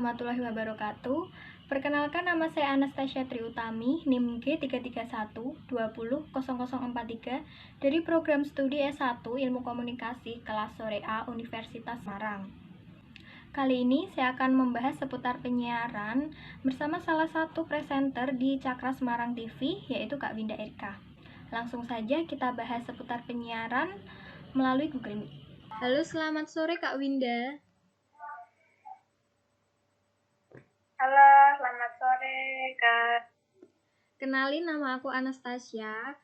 warahmatullahi wabarakatuh. Perkenalkan, nama saya Anastasia Triutami, NIM G331200043 dari program studi S1 Ilmu Komunikasi kelas sore A Universitas Semarang. Kali ini saya akan membahas seputar penyiaran bersama salah satu presenter di Cakra Semarang TV, yaitu Kak Winda Erika. Langsung saja kita bahas seputar penyiaran melalui Google Meet. Halo, selamat sore Kak Winda. Halo, selamat sore Kak. Kenalin, nama aku Anastasia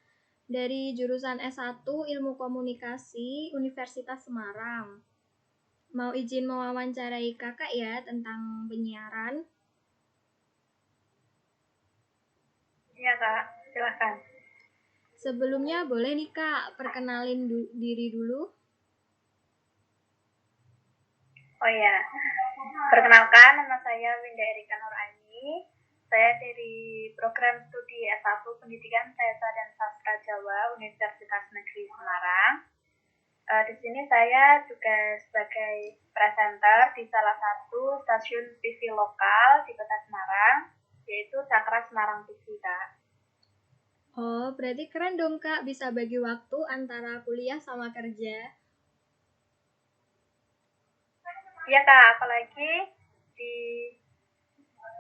dari jurusan S1 Ilmu Komunikasi Universitas Semarang. Mau izin mewawancarai kakak ya tentang penyiaran? Iya Kak, silahkan. Sebelumnya boleh nih Kak, perkenalin diri dulu. Oh iya, perkenalkan nama saya Winda Erika Nuraini. Saya dari program studi S1 Pendidikan Bahasa dan Sastra Jawa Universitas Negeri Semarang. Di sini saya juga sebagai presenter di salah satu stasiun TV lokal di Kota Semarang, yaitu Cakra Semarang TV Kak. Oh, berarti keren dong Kak, bisa bagi waktu antara kuliah sama kerja. Iya Kak, apalagi di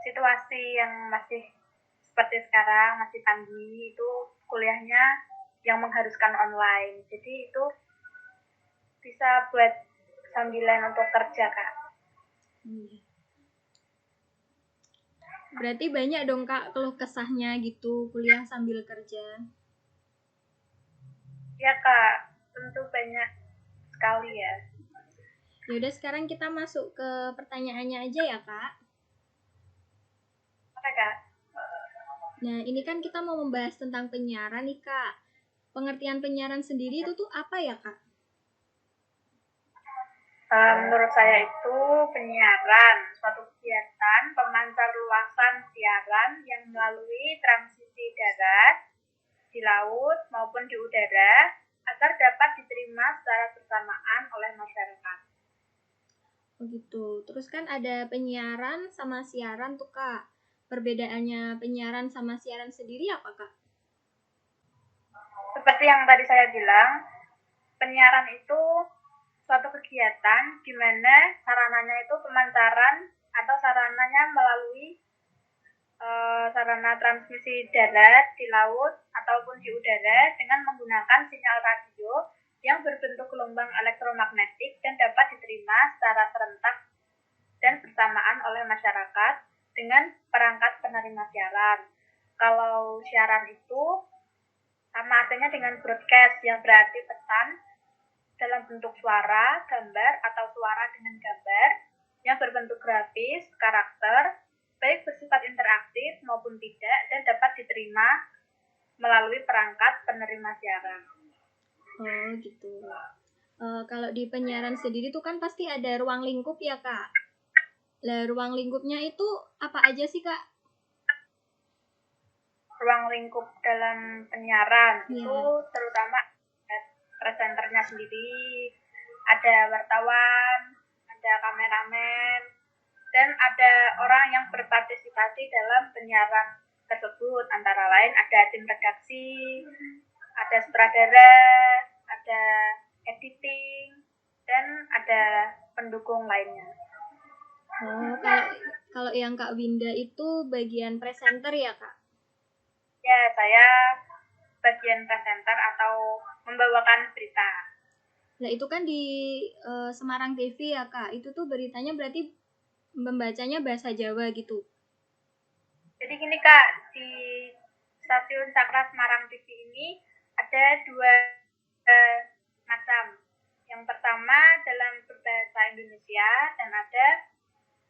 situasi yang masih seperti sekarang, masih pandemi, itu kuliahnya yang mengharuskan online. Jadi itu bisa buat sambilan untuk kerja Kak. Berarti banyak dong Kak keluh kesahnya gitu, kuliah sambil kerja. Ya Kak, tentu banyak sekali ya. Yaudah, sekarang kita masuk ke pertanyaannya aja ya Kak. Oke Kak. Nah, ini kan kita mau membahas tentang penyiaran nih Kak. Pengertian penyiaran sendiri itu tuh apa ya Kak? Menurut saya itu penyiaran, suatu kegiatan pemancar luasan siaran yang melalui transisi darat, di laut maupun di udara agar dapat diterima secara bersamaan oleh masyarakat. Begitu. Terus kan ada penyiaran sama siaran tuh Kak. Perbedaannya penyiaran sama siaran sendiri apa Kak? Seperti yang tadi saya bilang, penyiaran itu suatu kegiatan di mana sarananya itu pemancaran atau sarananya melalui sarana transmisi darat, di laut, ataupun di udara dengan menggunakan sinyal radio yang berbentuk gelombang elektromagnetik dan dapat diterima secara serentak dan bersamaan oleh masyarakat dengan perangkat penerima siaran. Kalau siaran itu sama artinya dengan broadcast, yang berarti pesan dalam bentuk suara, gambar, atau suara dengan gambar yang berbentuk grafis, karakter, baik bersifat interaktif maupun tidak, dan dapat diterima melalui perangkat penerima siaran. Oh gitu. Kalau di penyiaran sendiri tuh kan pasti ada ruang lingkup ya Kak. Lah, ruang lingkupnya itu apa aja sih Kak? Ruang lingkup dalam penyiaran itu terutama presenternya sendiri, ada wartawan, ada kameramen, dan ada orang yang berpartisipasi dalam penyiaran tersebut. Antara lain ada tim redaksi, ada sutradara, ada editing, dan ada pendukung lainnya. Oh, kalau yang Kak Winda itu bagian presenter ya Kak? Ya, saya bagian presenter atau membawakan berita. Nah, itu kan di Semarang TV ya Kak. Itu tuh beritanya berarti membacanya bahasa Jawa gitu. Jadi gini Kak, di stasiun Cakra Semarang TV ini ada dua macam. Yang pertama dalam berbahasa Indonesia dan ada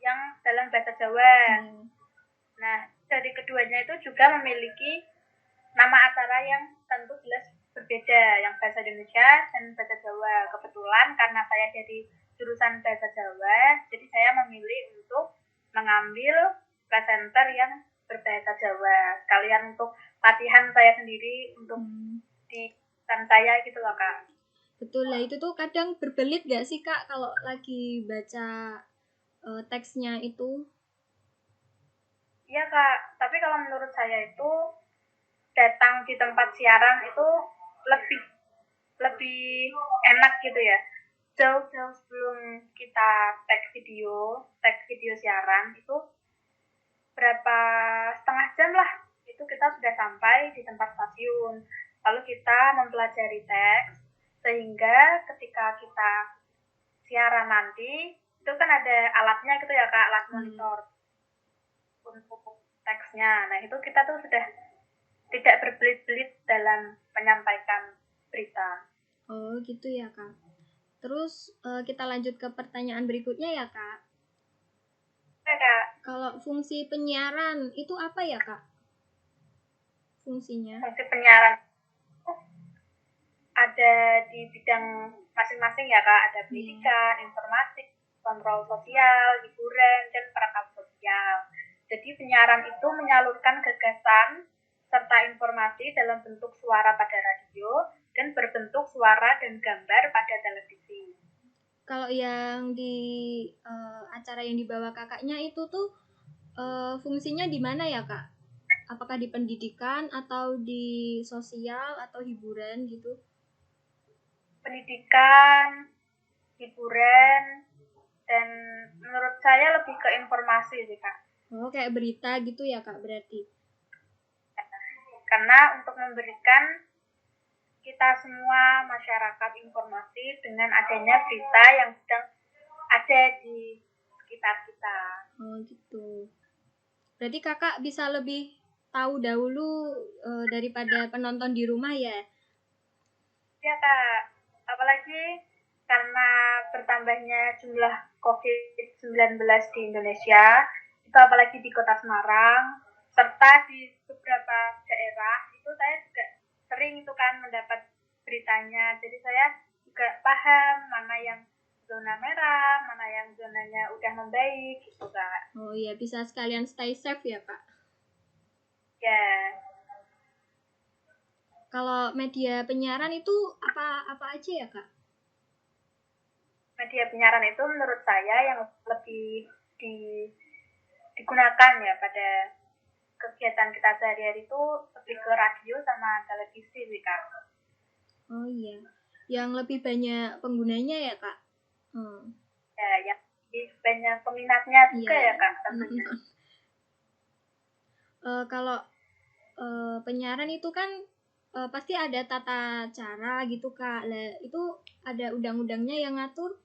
yang dalam bahasa Jawa. Nah, dari keduanya itu juga memiliki nama acara yang tentu jelas berbeda, yang bahasa Indonesia dan bahasa Jawa. Kebetulan karena saya dari jurusan bahasa Jawa, jadi saya memilih untuk mengambil presenter yang berbahasa Jawa. Sekalian untuk latihan saya sendiri untuk di saya gitu loh Kak. Betul lah, itu tuh kadang berbelit gak sih Kak kalau lagi baca teksnya itu? Iya Kak, tapi kalau menurut saya itu datang di tempat siaran itu lebih lebih enak gitu ya. Jauh-jauh sebelum kita tag video siaran itu berapa setengah jam lah itu kita sudah sampai di tempat stasiun. Lalu kita mempelajari teks sehingga ketika kita siaran nanti itu kan ada alatnya gitu ya Kak, alat monitor untuk teksnya. Nah itu kita tuh sudah tidak berbelit-belit dalam menyampaikan berita. Oh gitu ya Kak. Terus kita lanjut ke pertanyaan berikutnya ya Kak. Ya Kak. Kalau fungsi penyiaran itu apa ya Kak? Fungsinya? Fungsi penyiaran ada di bidang masing-masing ya Kak. Ada pendidikan, informasi, kontrol sosial, hiburan, dan perekam sosial. Jadi penyiaran itu menyalurkan gagasan serta informasi dalam bentuk suara pada radio dan berbentuk suara dan gambar pada televisi. Kalau yang di acara yang dibawa kakaknya itu tuh fungsinya di mana ya Kak? Apakah di pendidikan atau di sosial atau hiburan gitu? Pendidikan, hiburan, dan menurut saya lebih ke informasi sih Kak. Oh kayak berita gitu ya Kak berarti? Karena untuk memberikan kita semua masyarakat informasi dengan adanya berita yang sedang ada di sekitar kita. Oh gitu. Berarti kakak bisa lebih tahu dahulu daripada penonton di rumah ya? Ya Kak, apalagi karena bertambahnya jumlah COVID-19 di Indonesia, itu apalagi di Kota Semarang, serta di beberapa daerah, itu saya juga sering itu kan mendapat beritanya. Jadi saya juga paham mana yang zona merah, mana yang zonanya udah membaik gitu Kak. Oh iya, bisa sekalian stay safe ya Kak? Ya. Kalau media penyiaran itu apa aja ya Kak? Media penyiaran itu menurut saya yang lebih digunakan ya pada kegiatan kita sehari-hari itu lebih ke radio sama televisi sih Kak. Oh iya, yang lebih banyak penggunanya ya Kak? Ya, yang lebih banyak peminatnya juga ya Kak tentunya. Kalau penyiaran itu kan pasti ada tata cara gitu Kak. Itu ada undang-undangnya yang ngatur?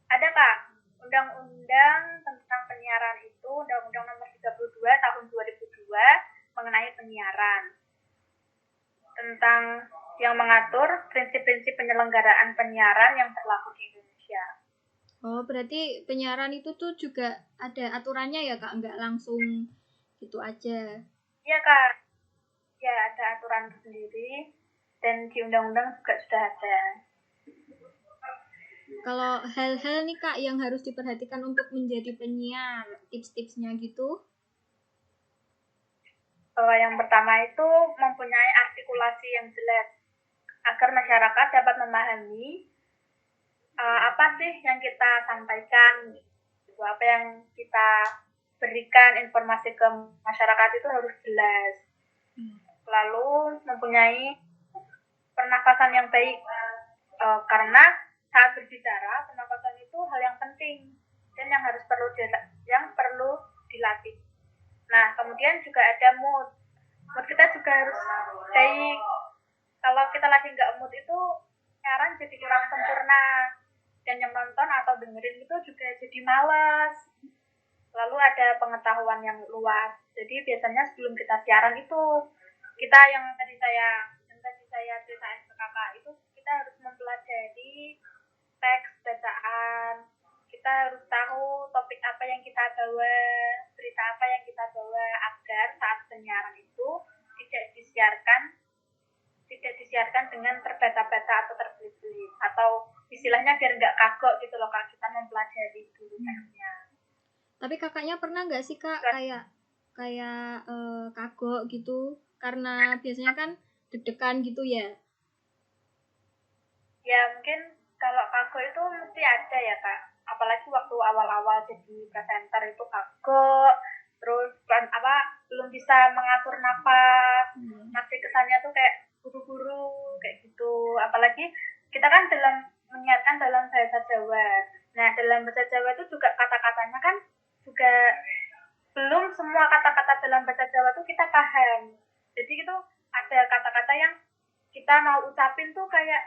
Ada Kak, undang-undang tentang penyiaran itu Undang-Undang Nomor 32 Tahun 2002 mengenai penyiaran. Tentang yang mengatur prinsip-prinsip penyelenggaraan penyiaran yang berlaku di Indonesia. Oh, berarti penyiaran itu tuh juga ada aturannya ya Kak, nggak langsung gitu aja. Iya Kak, ya ada aturan sendiri dan di undang-undang juga sudah ada. Kalau hal-hal nih Kak yang harus diperhatikan untuk menjadi penyiar, tips-tipsnya gitu? Yang pertama itu mempunyai artikulasi yang jelas agar masyarakat dapat memahami apa sih yang kita sampaikan, apa yang kita berikan informasi ke masyarakat itu harus jelas. Lalu mempunyai pernafasan yang baik karena saat berbicara pernafasan itu hal yang penting dan yang perlu dilatih. Nah kemudian juga ada mood kita juga harus baik. Kalau kita lagi nggak mood itu siaran jadi kurang sempurna dan yang nonton atau dengerin itu juga jadi malas. Lalu ada pengetahuan yang luas. Jadi biasanya sebelum kita siaran itu kita yang tadi saya ceritain ke kakak itu kita harus mempelajari teks bacaan. Kita harus tahu topik apa yang kita bawa, berita apa yang kita bawa agar saat penyiaran itu tidak disiarkan dengan terbata-bata atau terbelit-belit atau istilahnya biar nggak kagok gitu loh Kak, kita mempelajari dulu teksnya. Tapi kakaknya pernah nggak sih Kak kayak kagok gitu karena biasanya kan deg-degan gitu ya? Ya mungkin kalau kagok itu mesti ada ya Kak, apalagi waktu awal-awal jadi presenter itu kagok, terus belum bisa mengatur nafas, masih kesannya tuh kayak buru-buru kayak gitu. Apalagi kita kan menyiarkan dalam bahasa Jawa. Nah, dalam bahasa Jawa itu juga kata-katanya kan juga belum semua kata-kata dalam bahasa Jawa tuh kita paham. Jadi itu ada kata-kata yang kita mau ucapin tuh kayak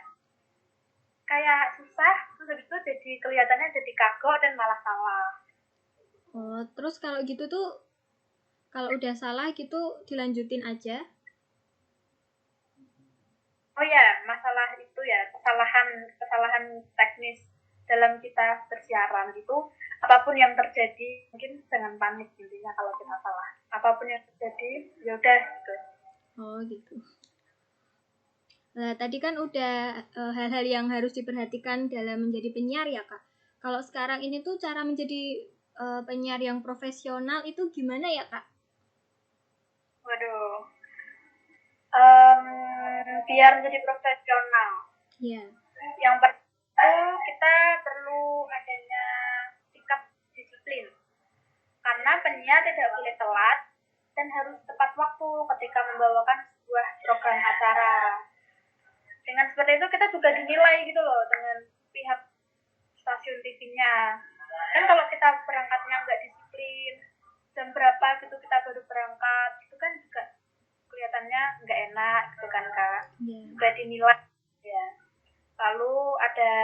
susah, terus habis itu jadi kelihatannya jadi kagok dan malah salah. Oh, terus kalau gitu tuh kalau udah salah gitu dilanjutin aja. Oh ya, masalah itu ya, kesalahan teknis dalam kita bersiaran itu, apapun yang terjadi, mungkin jangan panik intinya kalau kita salah. Apapun yang terjadi, ya udah gitu. Oh, gitu. Nah, tadi kan udah hal-hal yang harus diperhatikan dalam menjadi penyiar ya, Kak. Kalau sekarang ini tuh cara menjadi penyiar yang profesional itu gimana ya, Kak? Waduh. Biar menjadi profesional. Iya. Yang pertama kita perlu adanya sikap disiplin. Karena penyiar tidak boleh telat dan harus tepat waktu ketika membawakan sebuah program acara. Dengan seperti itu kita juga dinilai gitu loh dengan pihak stasiun TV-nya. Kan kalau kita berangkatnya nggak disiplin, jam berapa gitu kita baru berangkat, itu kan juga kelihatannya nggak enak gitu kan Kak. Juga dinilai ya. Lalu ada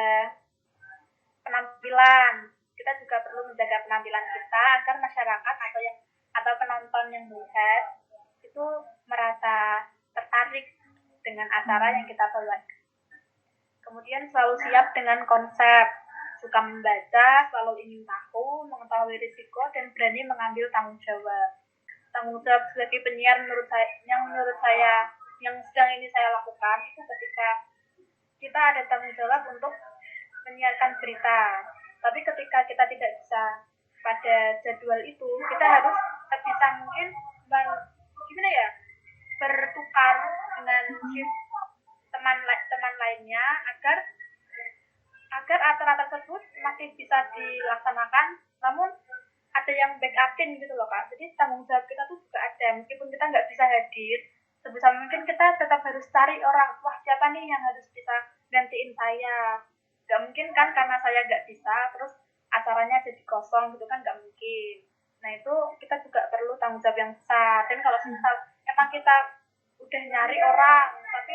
penampilan. Kita juga perlu menjaga penampilan kita agar masyarakat atau penonton yang melihat itu merasa tertarik dengan acara yang kita bawa. Kemudian selalu siap dengan konsep, suka membaca, selalu ingin tahu, mengetahui risiko dan berani mengambil tanggung jawab. Tanggung jawab sebagai penyiar menurut saya yang sedang ini saya lakukan itu ketika kita ada tanggung jawab untuk menyiarkan berita. Tapi ketika kita tidak bisa pada jadwal itu, kita harus sebisa mungkin bertukar dengan teman lainnya agar acara tersebut masih bisa dilaksanakan, namun ada yang backupin gitu loh Kak. Jadi tanggung jawab kita tuh juga ada, meskipun kita nggak bisa hadir, sebisa mungkin kita tetap harus cari orang, wah siapa nih yang harus bisa gantiin saya. Nggak mungkin kan karena saya nggak bisa, terus acaranya jadi kosong gitu kan nggak mungkin. Nah itu kita juga perlu tanggung jawab yang besar. Dan kalau misal emang kita udah nyari orang, tapi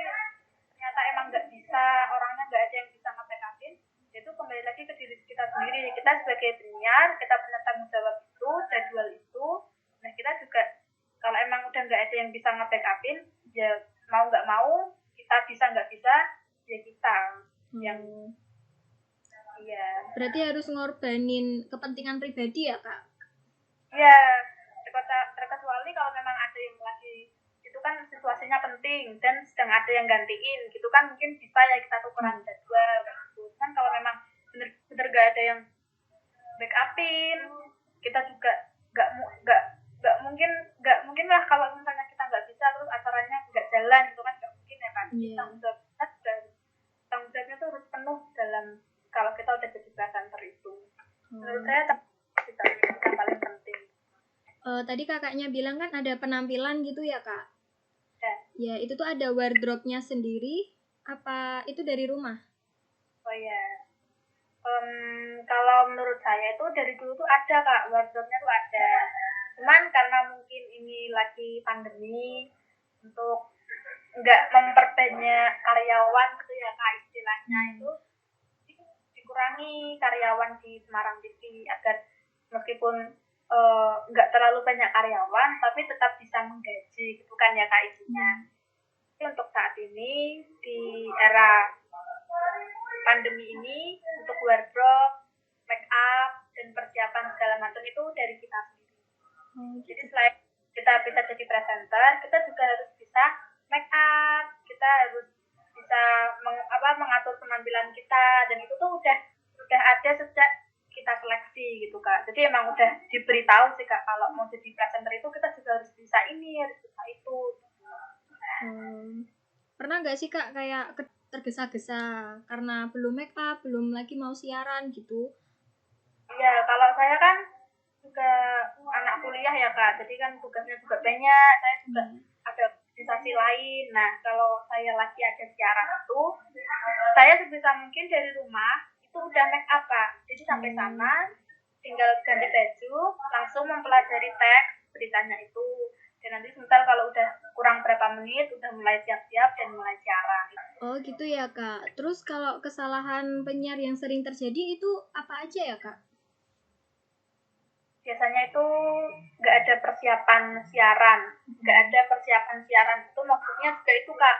ternyata emang nggak bisa, orangnya nggak ada yang bisa nge-backupin, itu kembali lagi ke diri kita sendiri. Kita sebagai penyiar, kita punya tanggung jawab itu, jadwal itu. Nah kita juga kalau emang udah nggak ada yang bisa nge-backupin, ya mau nggak mau, kita bisa nggak bisa, ya kita yang iya. Berarti harus ngorbanin kepentingan pribadi ya Kak? Iya, terkecuali kalau memang ada yang lagi itu kan situasinya penting dan sedang ada yang gantiin gitu kan, mungkin bisa ya kita tukeran jadwal gitu. Kan kalau memang bener-bener gak ada yang backupin, kita juga nggak mungkin lah kalau misalnya kita nggak bisa terus acaranya nggak jalan gitu kan, nggak mungkin ya kan. Tanggung jawabnya tuh harus penuh dalam kalau kita udah jadi presenter itu. Menurut saya itu yang paling penting. Tadi kakaknya bilang kan ada penampilan gitu ya Kak? Ya, itu tuh ada wardrobe-nya sendiri, apa itu dari rumah? Oh ya, kalau menurut saya itu dari dulu tuh ada Kak, wardrobe-nya tuh ada. Cuman karena mungkin ini lagi pandemi, untuk nggak memperbanyak karyawan gitu ya Kak istilahnya, itu dikurangi karyawan di Semarang TV agar meskipun nggak terlalu banyak karyawan tapi tetap bisa menggaji gitu kan ya Kak intinya. Jadi untuk saat ini di era pandemi ini untuk wardrobe, make up dan persiapan segala macam itu dari kita sendiri. Jadi selain kita bisa jadi presenter, kita juga harus bisa make up, kita harus bisa mengatur penampilan kita, dan itu tuh udah ada sejak kita seleksi gitu Kak. Jadi emang udah diberitahu sih Kak, kalau mau jadi presenter itu kita juga harus bisa ini, harus bisa itu. Pernah nggak sih Kak kayak tergesa-gesa karena belum make up, belum lagi mau siaran gitu? Iya, kalau saya kan juga anak kuliah ya Kak, jadi kan tugasnya juga banyak, saya juga ada organisasi lain. Nah, kalau saya lagi ada siaran itu, saya sebisa mungkin dari rumah itu udah make up Kak. Jadi sampai sana tinggal ganti baju, langsung mempelajari teks beritanya itu. Dan nanti sebentar kalau udah kurang berapa menit, udah mulai siap-siap dan mulai siaran. Oh gitu ya Kak. Terus kalau kesalahan penyiar yang sering terjadi itu apa aja ya Kak? Biasanya itu nggak ada persiapan siaran. Nggak ada persiapan siaran itu maksudnya juga itu Kak.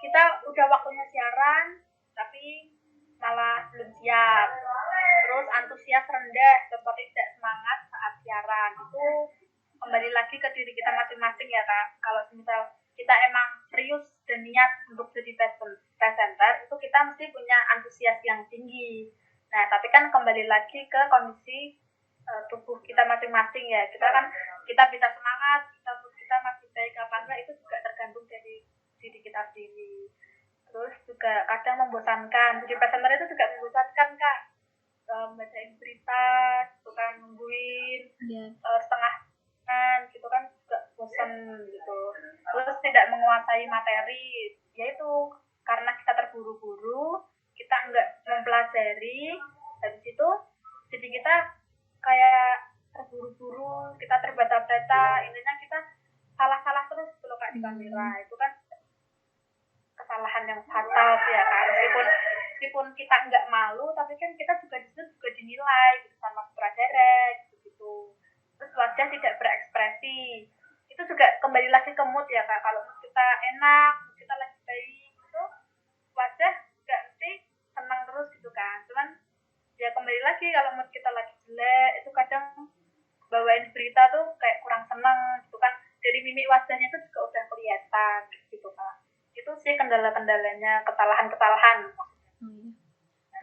Kita udah waktunya siaran, tapi malah belum siap. Terus antusias rendah, seperti tidak semangat saat siaran. Itu kembali lagi ke diri kita masing-masing ya Kak. Kalau misal kita emang serius dan niat untuk jadi presenter, itu kita mesti punya antusias yang tinggi. Nah, tapi kan kembali lagi ke kondisi tubuh kita masing-masing ya. Kita bisa semangat, kita masih baik apa enggak itu juga tergantung dari diri kita sendiri. Terus juga kadang membosankan. Jadi presenter itu juga membosankan Kak. Bacain berita, gitu kan, nungguin setengah gitu kan juga bosan gitu. Terus tidak menguasai materi, yaitu karena kita terburu-buru, kita enggak mempelajari, habis itu jadi kita kayak terburu-buru, kita terbata-bata, intinya kita salah-salah terus kalau Kak di kamera. Itu kan kesalahan yang fatal sih ya Kak. Meskipun kita nggak malu, tapi kan kita juga juga dinilai gitu, sama sutradara gitu. Terus wajah tidak berekspresi. Itu juga kembali lagi ke mood ya Kak. Kalau mood kita enak, mood kita lagi baik, itu wajah nggak mesti senang terus gitu kan. Cuman ya kembali lagi kalau mood kita lagi jelek, itu kadang bawain berita tuh kayak kurang senang gitu kan. Dari mimik wajahnya itu juga udah kelihatan gitu Kak. Itu sih kendala-kendalanya, kesalahan-kesalahan.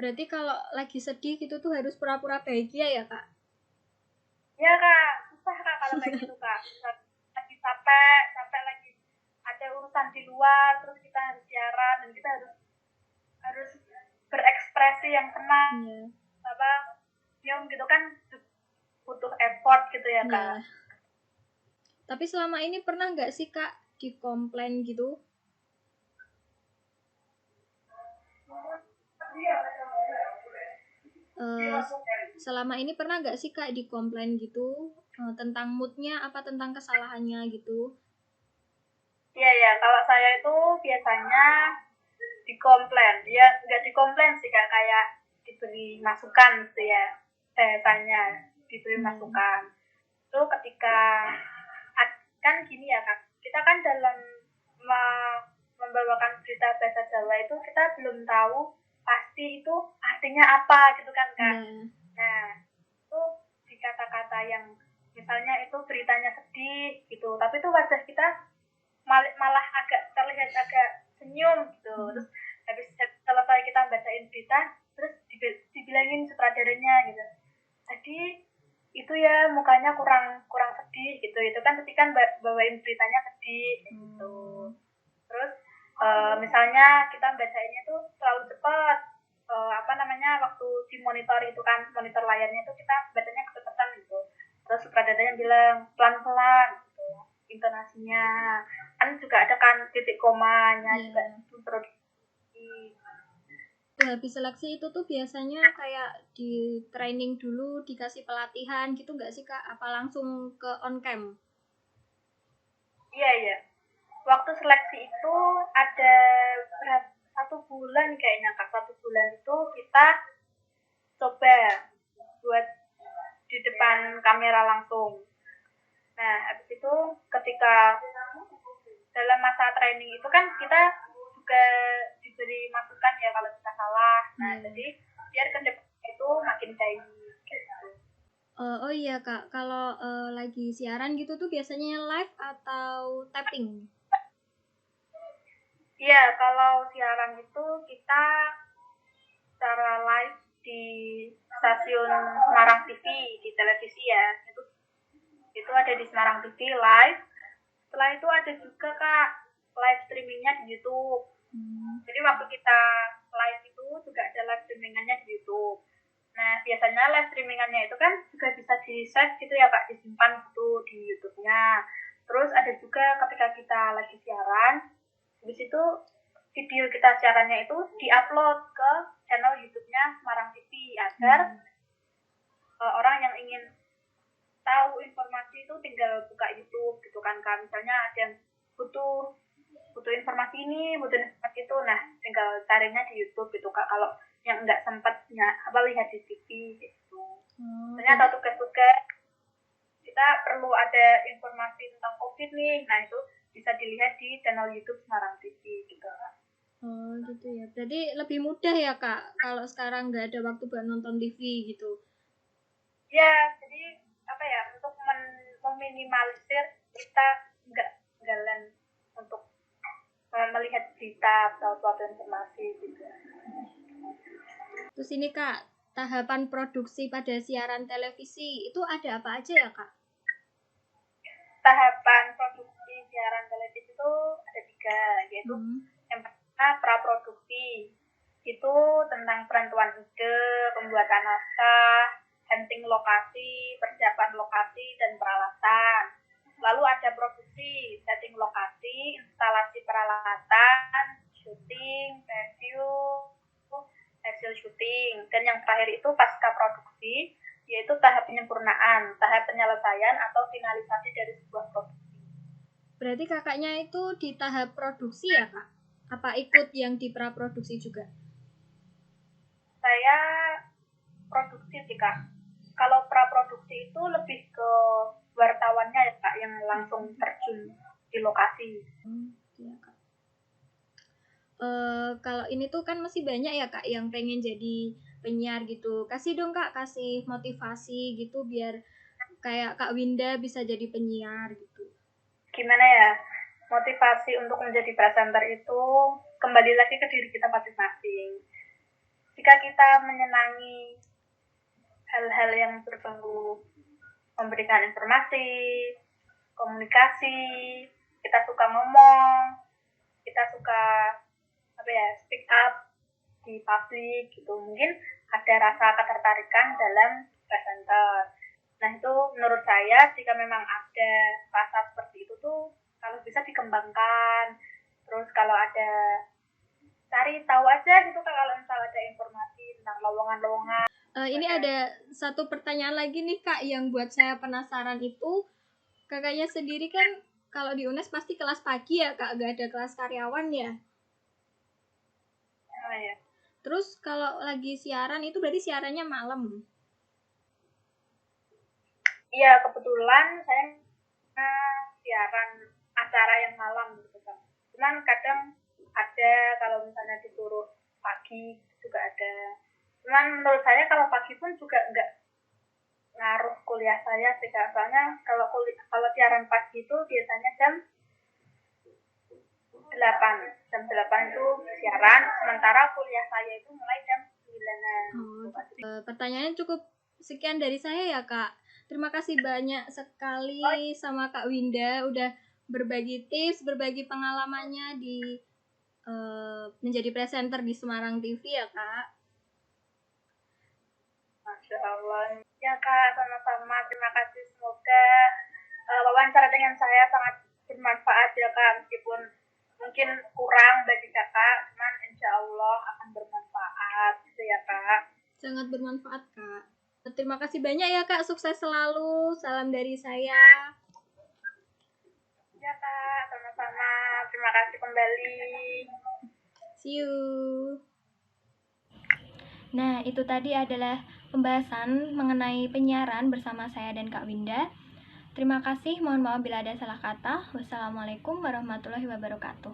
Berarti kalau lagi sedih gitu tuh harus pura-pura bahagia ya Kak? Ya Kak, susah Kak kalau kayak gitu Kak. Lagi capek lagi ada urusan di luar, terus kita harus siaran dan kita harus berekspresi yang senang. Senyum gitu kan butuh effort gitu ya Kak. Tapi selama ini pernah nggak sih Kak dikomplain gitu? Selama ini pernah nggak sih Kak dikomplain gitu tentang moodnya apa tentang kesalahannya gitu? Iya, kalau saya itu biasanya dikomplain. Ya nggak dikomplain sih Kak, kayak diberi masukan gitu ya. Biasanya diberi masukan. Itu ketika kan gini ya Kak, kita kan dalam membawakan berita bahasa Jawa itu kita belum tahu pasti itu artinya apa gitu kan Kak. Nah, itu di kata-kata yang misalnya itu beritanya sedih gitu, tapi itu wajah kita malah agak terlihat agak senyum gitu. Terus habis selesai kita bacain berita, terus dibilangin sutradaranya gitu, tadi itu ya mukanya kurang sedih gitu. Itu kan pasti kan bawain beritanya sedih gitu. Terus misalnya kita bacainnya tuh terlalu cepat, waktu di monitor itu kan, monitor layarnya itu kita bacanya kecepatan gitu. Terus sutradaranya bilang pelan-pelan gitu intonasinya. Kan juga ada kan titik komanya juga produksi. Habis seleksi itu tuh biasanya kayak di training dulu, dikasih pelatihan gitu nggak sih Kak? Apa langsung ke on cam? Iya. Waktu seleksi itu ada 1 bulan kayaknya Kak. 1 bulan itu kita coba buat di depan kamera langsung. Nah, habis itu ketika dalam masa training itu kan kita juga diberi masukan ya kalau kita salah. Nah, jadi biar ke depan itu makin baik gitu. Oh iya Kak, kalau lagi siaran gitu tuh biasanya live atau tapping? Iya, kalau siaran itu kita secara live di stasiun Semarang TV di televisi ya. Itu ada di Semarang TV live. Setelah itu ada juga Kak live streamingnya di YouTube. Jadi waktu kita live itu juga ada live streamingannya di YouTube. Nah, biasanya live streamingannya itu kan juga bisa di-save gitu ya Kak, disimpan gitu di YouTube-nya. Terus ada juga ketika kita lagi siaran, habis itu video kita siarannya itu di-upload ke channel YouTube-nya Semarang TV agar orang yang ingin tahu informasi itu tinggal buka YouTube gitu kan Kak. Misalnya ada yang butuh informasi ini, butuh informasi itu, nah tinggal carinya di YouTube gitu Kak. Kalau yang nggak sempatnya lihat di TV gitu. Misalnya atau tugas-tugas kita perlu ada informasi tentang COVID nih, nah itu bisa dilihat di channel YouTube Semarang TV gitu Kak. Oh gitu ya, berarti lebih mudah ya Kak kalau sekarang nggak ada waktu buat nonton TV gitu. Ya, jadi apa ya, untuk meminimalisir kita nggak jalan untuk melihat berita atau suatu informasi gitu. Terus ini Kak, tahapan produksi pada siaran televisi itu ada apa aja ya Kak? Tahapan produksi siaran televisi itu ada 3, yaitu yang pertama praproduksi. Itu tentang penentuan ide, pembuatan naskah, hunting lokasi, persiapan lokasi, dan peralatan. Lalu ada produksi, setting lokasi, instalasi peralatan, syuting, review, hasil syuting. Dan yang terakhir itu pasca produksi, yaitu tahap penyempurnaan, tahap penyelesaian atau finalisasi dari sebuah produksi. Berarti kakaknya itu di tahap produksi ya Kak? Apa ikut yang di praproduksi juga? Saya produksi sih Kak. Kalau praproduksi itu lebih ke wartawannya ya Kak, yang langsung terjun di lokasi. Iya Kak. Kalau ini tuh kan masih banyak ya Kak yang pengen jadi penyiar gitu. Kasih dong Kak, kasih motivasi gitu biar kayak Kak Winda bisa jadi penyiar gitu. Gimana ya, motivasi untuk menjadi presenter itu kembali lagi ke diri kita masing-masing. Jika kita menyenangi hal-hal yang berbau memberikan informasi, komunikasi, kita suka ngomong, kita suka speak up di publik gitu, mungkin ada rasa ketertarikan dalam presenter. Nah itu menurut saya jika memang ada rasa seperti itu tuh kalau bisa dikembangkan. Terus kalau ada, cari tahu aja gitu kan kalau misalnya ada informasi tentang lowongan-lowongan. Ini ada satu pertanyaan lagi nih Kak yang buat saya penasaran itu, kakaknya sendiri kan kalau di UNES pasti kelas pagi ya Kak, gak ada kelas karyawan ya? Oh, ya. Terus kalau lagi siaran itu berarti siarannya malam? Iya, kebetulan saya siaran acara yang malam gitu kan. Cuman kadang ada kalau misalnya disuruh pagi juga ada. Cuman menurut saya kalau pagi pun juga enggak ngaruh kuliah saya sih, soalnya kalau siaran pagi itu biasanya jam 8 itu siaran, sementara kuliah saya itu mulai jam 9-an. Pertanyaannya cukup sekian dari saya ya Kak. Terima kasih banyak sekali sama Kak Winda udah berbagi tips, berbagi pengalamannya di menjadi presenter di Semarang TV ya Kak. Masya Allah. Ya Kak, sama-sama. Terima kasih. Semoga wawancara dengan saya sangat bermanfaat ya Kak, meskipun mungkin kurang bagi Kakak, cuman insya Allah akan bermanfaat gitu ya Kak. Sangat bermanfaat Kak. Terima kasih banyak ya Kak, sukses selalu. Salam dari saya. Ya Kak, sama-sama. Terima kasih kembali. See you. Nah, itu tadi adalah pembahasan mengenai penyiaran bersama saya dan Kak Winda. Terima kasih, mohon maaf bila ada salah kata. Wassalamualaikum warahmatullahi wabarakatuh.